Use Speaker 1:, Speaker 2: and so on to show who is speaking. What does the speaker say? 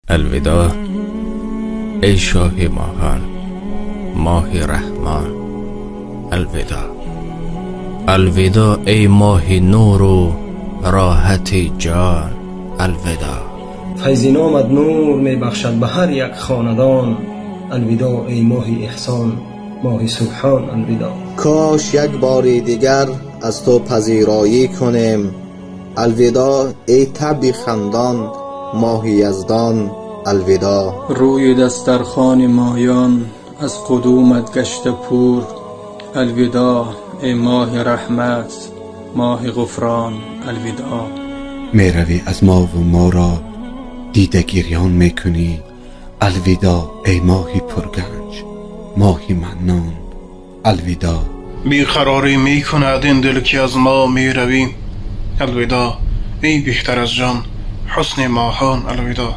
Speaker 1: الوداع ای شاه ماهان، ماه رحمان. الوداع الوداع ای ماه نور و راحت جان. الوداع
Speaker 2: فیض نامت نور می بخشد به هر یک خاندان. الوداع ای ماه احسان، ماه سبحان. الوداع
Speaker 3: کاش یک باری دیگر از تو پذیرایی کنیم. الوداع ای طبع خندان، ماه یزدان. الوداع
Speaker 4: روی دسترخوان ماهیان از قدومت گشته پور. الوداع ای ماه رحمت، ماه غفران. الوداع
Speaker 5: می روی از ما و ما را دیده گریان می کنی. الوداع ای ماهی پرگنج، ماهی منان. الوداع
Speaker 6: بیقراری می کند این دل که از ما می روی. الوداع ای بهتر از جان، حسن ماهان. الوداع